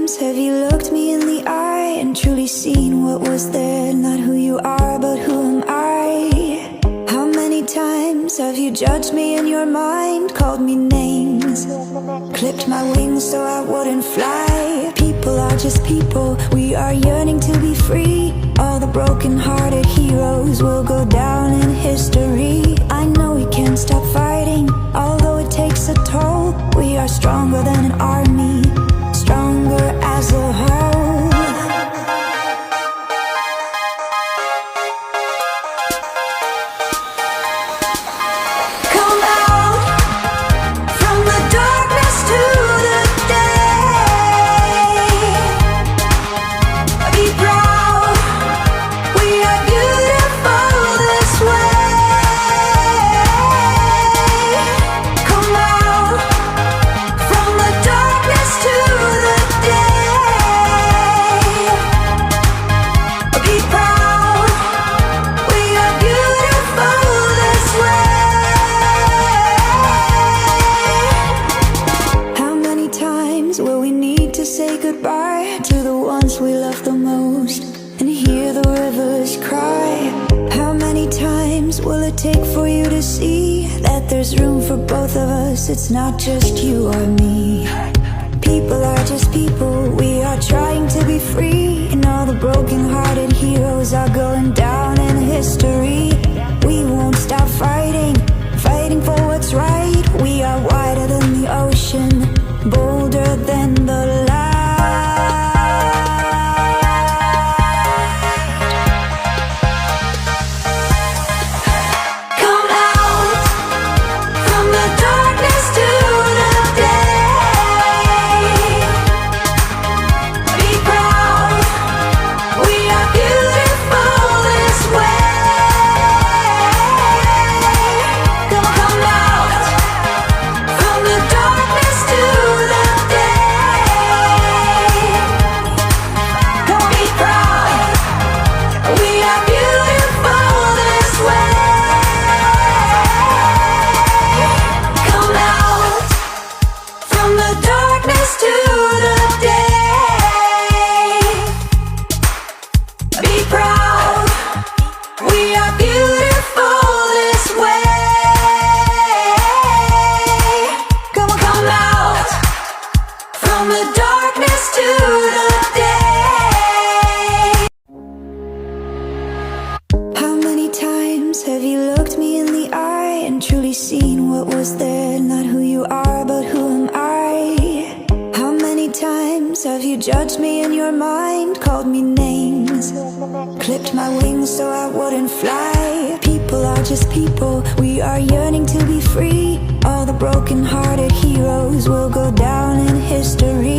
times have you looked me in the eye and truly seen what was there? Not who you are, but who am I? How many times have you judged me in your mind, called me names, clipped my wings so I wouldn't fly? People are just people, we are yearning to be free. All the broken-hearted heroes will go down in history. I know we can't stop fighting, although it takes a toll. We are stronger than an army, stronger as a whole. Come out from the darkness to the day. Be proud, we are beautiful this way. Come out from the darkness to the day. Be proud, we are beautiful this way. How many times will we need to say goodbye to the ones we love the most and hear the rivers cry? How many times will it take for you to see that there's room for both of us? It's not just you or me. People are just people, we are trying to be free. And all the broken-hearted heroes are going down in history. We won't stop fighting, fighting for what's right. We are wider than the ocean, bolder than the light. Come out from the darkness to the day. Be proud, we are beautiful this way. Come out from the darkness to the day. Come be proud, we are beautiful this way. Come out from the darkness to the day. Be proud, we are beautiful this way. Come on, come out from the darkness to the day. How many times have you looked me in the eye and truly seen what was there? Not who you are, but who am I? How many times have you judged me in your mind, called me names, clipped my wings so I wouldn't fly? People are just people, we are yearning to be free. All the broken-hearted heroes will go down in history.